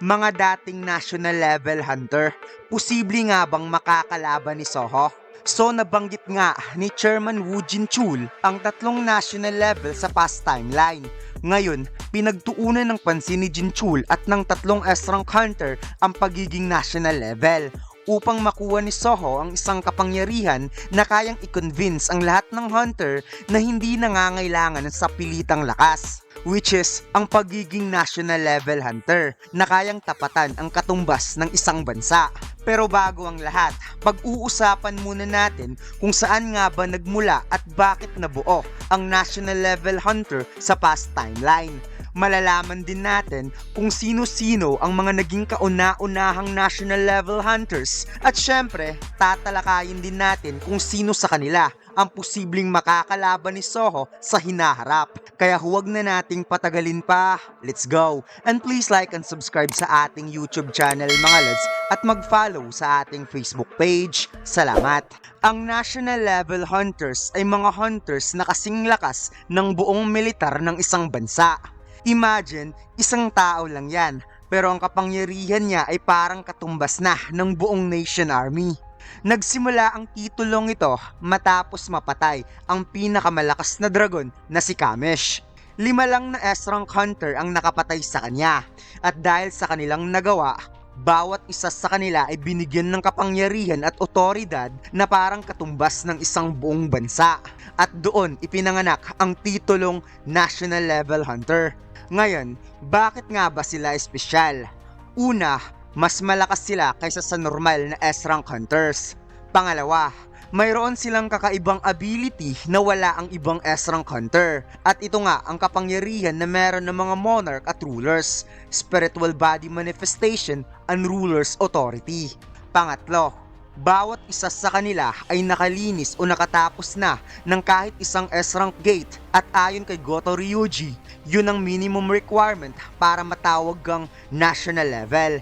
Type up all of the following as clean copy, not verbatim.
Mga dating national level hunter, posible nga bang makakalaban ni Soho? So nabanggit nga ni Chairman Woo Jin-chul ang tatlong national level sa past timeline. Ngayon, pinagtuunan ng pansin ni Jin-chul at ng tatlong S-rank hunter ang pagiging national level upang makuha ni Soho ang isang kapangyarihan na kayang i-convince ang lahat ng hunter na hindi nangangailangan sa pilitang lakas, which is ang pagiging national level hunter na kayang tapatan ang katumbas ng isang bansa. Pero bago ang lahat, pag-uusapan muna natin kung saan nga ba nagmula at bakit nabuo ang national level hunter sa past timeline. Malalaman din natin kung sino-sino ang mga naging kauna-unahang national level hunters at syempre, tatalakayin din natin kung sino sa kanila ang posibleng makakalaban ni Soho sa hinaharap. Kaya huwag na nating patagalin pa, let's go! And please like and subscribe sa ating YouTube channel mga lods at mag-follow sa ating Facebook page. Salamat! Ang national level hunters ay mga hunters na kasing lakas ng buong militar ng isang bansa. Imagine, isang tao lang yan, pero ang kapangyarihan niya ay parang katumbas na ng buong nation army. Nagsimula ang titulong ito matapos mapatay ang pinakamalakas na dragon na si Kamesh. 5 lang na S-rank hunter ang nakapatay sa kanya, at dahil sa kanilang nagawa, bawat isa sa kanila ay binigyan ng kapangyarihan at otoridad na parang katumbas ng isang buong bansa. At doon ipinanganak ang titulong National Level Hunter. Ngayon, bakit nga ba sila espesyal? Una, mas malakas sila kaysa sa normal na S-rank hunters. Pangalawa, mayroon silang kakaibang ability na wala ang ibang S-rank hunter. At ito nga ang kapangyarihan na meron ng mga monarch at rulers, spiritual body manifestation and ruler's authority. Pangatlo, bawat isa sa kanila ay nakalinis o nakatapos na ng kahit isang S-rank gate, at ayon kay Goto Ryuji, yun ang minimum requirement para matawag kang national level.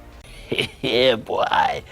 Yeah, boy.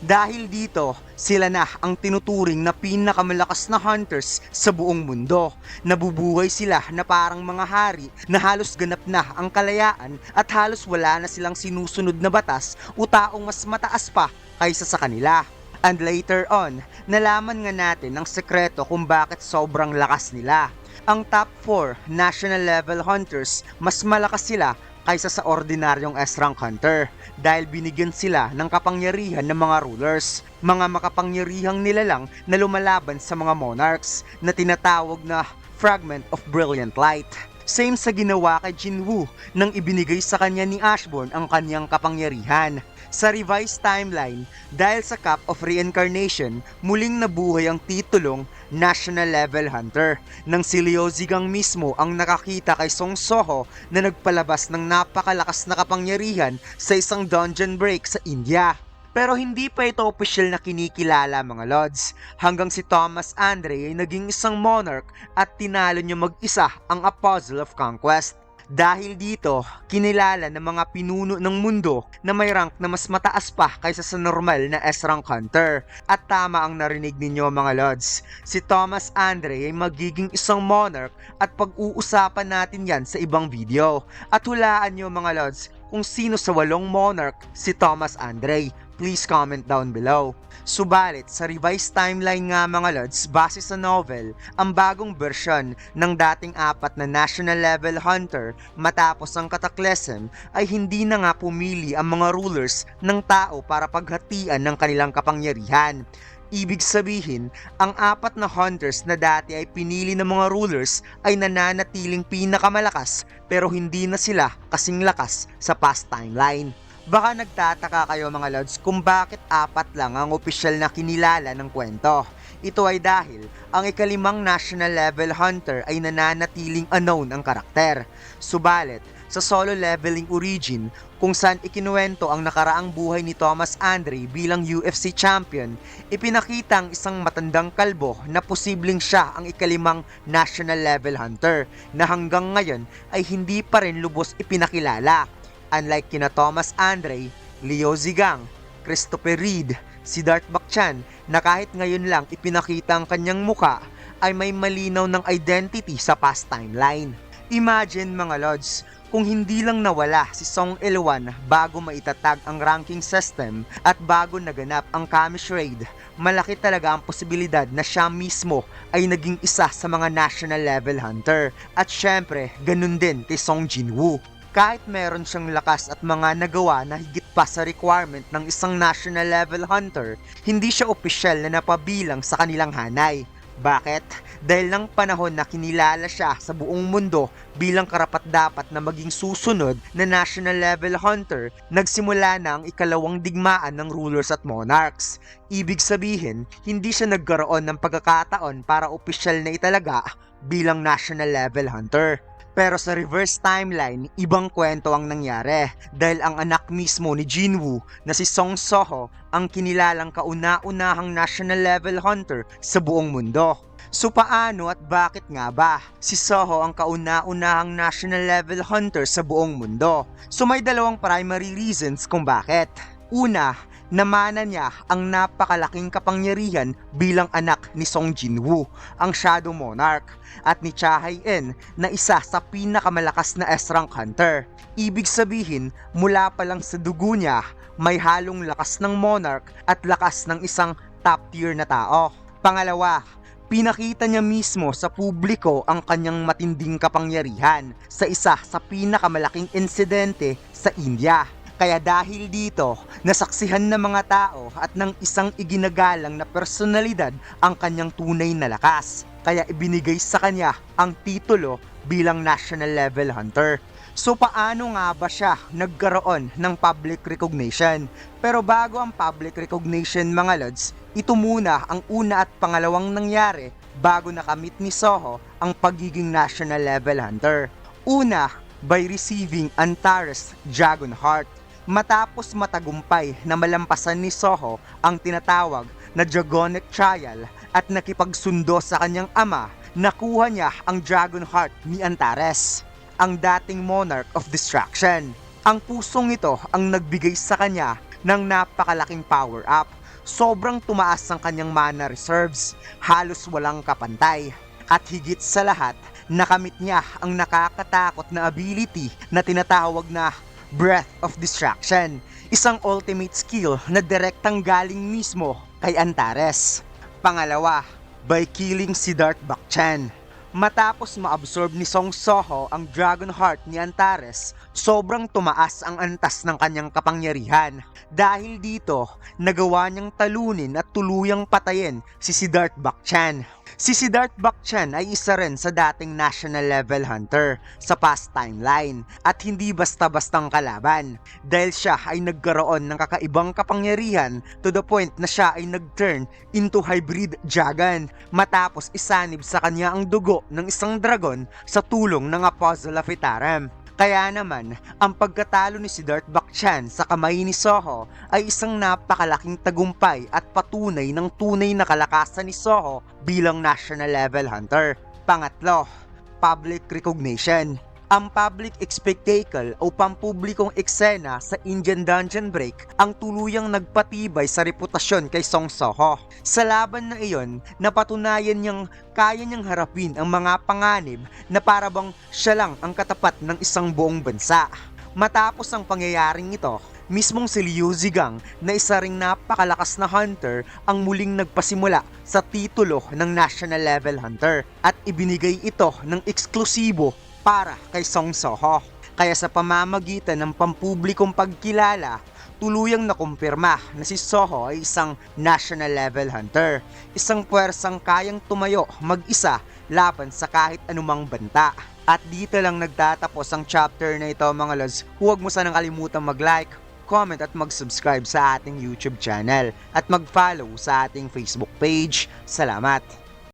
Dahil dito, sila na ang tinuturing na pinakamalakas na hunters sa buong mundo. Nabubuhay sila na parang mga hari na halos ganap na ang kalayaan at halos wala na silang sinusunod na batas o taong mas mataas pa kaysa sa kanila. And later on, nalaman nga natin ang sekreto kung bakit sobrang lakas nila. Ang top 4 national level hunters, mas malakas sila kaysa sa ordinaryong S-rank hunter dahil binigyan sila ng kapangyarihan ng mga rulers, mga makapangyarihang nilalang na lumalaban sa mga monarchs na tinatawag na Fragment of Brilliant Light. Same sa ginawa kay Jinwoo nang ibinigay sa kanya ni Ashbourne ang kanyang kapangyarihan. Sa revised timeline, dahil sa Cup of Reincarnation, muling nabuhay ang titulong National Level Hunter nang si Liu Zigang mismo ang nakakita kay Song Soho na nagpalabas ng napakalakas na kapangyarihan sa isang dungeon break sa India. Pero hindi pa ito opisyal na kinikilala mga lods, hanggang si Thomas Andre ay naging isang monarch at tinalo niya mag-isa ang Apostle of Conquest. Dahil dito, kinilala ng mga pinuno ng mundo na may rank na mas mataas pa kaysa sa normal na S-rank hunter. At tama ang narinig ninyo mga lods, si Thomas Andre ay magiging isang monarch at pag-uusapan natin yan sa ibang video. At hulaan nyo mga lods kung sino sa 8 monarch si Thomas Andre. Please comment down below. Subalit, sa revised timeline nga mga lods, base sa novel, ang bagong version ng dating 4 na national level hunter matapos ang Cataclysm ay hindi na nga pumili ang mga rulers ng tao para paghatian ng kanilang kapangyarihan. Ibig sabihin, ang 4 na hunters na dati ay pinili ng mga rulers ay nananatiling pinakamalakas pero hindi na sila kasing lakas sa past timeline. Baka nagtataka kayo mga lods kung bakit 4 lang ang opisyal na kinilala ng kwento. Ito ay dahil ang ika-5 national level hunter ay nananatiling unknown ang karakter. Subalit, sa solo leveling origin, kung saan ikinuwento ang nakaraang buhay ni Thomas Andre bilang UFC champion, ipinakita ang isang matandang kalbo na posibleng siya ang ika-5 national level hunter na hanggang ngayon ay hindi pa rin lubos ipinakilala. Unlike kina Thomas Andre, Liu Zigang, Christopher Reid, Siddharth Bachchan na kahit ngayon lang ipinakita ang kanyang muka ay may malinaw ng identity sa past timeline. Imagine mga lods, kung hindi lang nawala si Song Il-wan bago maitatag ang ranking system at bago naganap ang Kamish Raid, malaki talaga ang posibilidad na siya mismo ay naging isa sa mga national level hunter. At syempre, ganun din kay Song Jin-woo. Kahit meron siyang lakas at mga nagawa na higit pa sa requirement ng isang national level hunter, hindi siya opisyal na napabilang sa kanilang hanay. Bakit? Dahil ng panahon na kinilala siya sa buong mundo bilang karapat-dapat na maging susunod na national level hunter, nagsimula na ang ikalawang digmaan ng rulers at monarchs. Ibig sabihin, hindi siya nagkaroon ng pagkakataon para opisyal na italaga bilang national level hunter. Pero sa reverse timeline, ibang kwento ang nangyari dahil ang anak mismo ni Jin-woo na si Song Seoho ang kinilalang kauna-unahang national level hunter sa buong mundo. So paano at bakit nga ba si Seoho ang kauna-unahang national level hunter sa buong mundo? So may dalawang primary reasons kung bakit. Una, namana niya ang napakalaking kapangyarihan bilang anak ni Song Jin-woo, ang Shadow Monarch, at ni Cha Hae-in na isa sa pinakamalakas na S-rank hunter. Ibig sabihin, mula pa lang sa dugo niya, may halong lakas ng monarch at lakas ng isang top tier na tao. Pangalawa, pinakita niya mismo sa publiko ang kanyang matinding kapangyarihan sa isa sa pinakamalaking insidente sa India. Kaya dahil dito, nasaksihan ng mga tao at ng isang iginagalang na personalidad ang kanyang tunay na lakas. Kaya ibinigay sa kanya ang titulo bilang national level hunter. So paano nga ba siya nagkaroon ng public recognition? Pero bago ang public recognition mga lods, ito muna ang una at pangalawang nangyari bago nakamit ni Seoho ang pagiging national level hunter. Una, by receiving Antares Dragon Heart. Matapos matagumpay na malampasan ni Seoho ang tinatawag na Dragonic Trial at nakipagsundo sa kanyang ama, nakuha niya ang Dragon Heart ni Antares, ang dating Monarch of Destruction. Ang pusong ito ang nagbigay sa kanya ng napakalaking power-up. Sobrang tumaas ang kanyang mana reserves, halos walang kapantay. At higit sa lahat, nakamit niya ang nakakatakot na ability na tinatawag na Breath of Destruction, isang ultimate skill na direktang galing mismo kay Antares. Pangalawa, by killing si Darth Bakchan. Matapos ma-absorb ni Song Seoho ang Dragon Heart ni Antares, sobrang tumaas ang antas ng kanyang kapangyarihan. Dahil dito, nagawa niyang talunin at tuluyang patayin si Siddharth Bakchan. Si Siddharth Bakchan ay isa rin sa dating national level hunter sa past timeline at hindi basta-bastang kalaban dahil siya ay nagkaroon ng kakaibang kapangyarihan to the point na siya ay nag-turn into hybrid dragon matapos isanib sa kanya ang dugo ng isang dragon sa tulong ng Apostle of Itaram. Kaya naman, ang pagkatalo ni Siddharth Bakchan sa kamay ni Seoho ay isang napakalaking tagumpay at patunay ng tunay na kalakasan ni Seoho bilang national level hunter. Pangatlo, public recognition. Ang public spectacle o pampublikong eksena sa Indian Dungeon Break ang tuluyang nagpatibay sa reputasyon kay Song Seoho. Sa laban na iyon, napatunayan niyang kaya niyang harapin ang mga panganib na parabang siya lang ang katapat ng isang buong bansa. Matapos ang pangyayaring ito, mismong si Liu Zigang na isa ring napakalakas na hunter ang muling nagpasimula sa titulo ng national level hunter at ibinigay ito ng eksklusibo para kay Song Seoho. Kaya sa pamamagitan ng pampublikong pagkilala, tuluyang nakumpirma na si Seoho ay isang national level hunter, isang puwersang kayang tumayo mag-isa laban sa kahit anumang banta. At dito lang nagtatapos ang chapter na ito mga lods. Huwag mo sanang kalimutang mag-like, comment at mag-subscribe sa ating YouTube channel at mag-follow sa ating Facebook page. Salamat!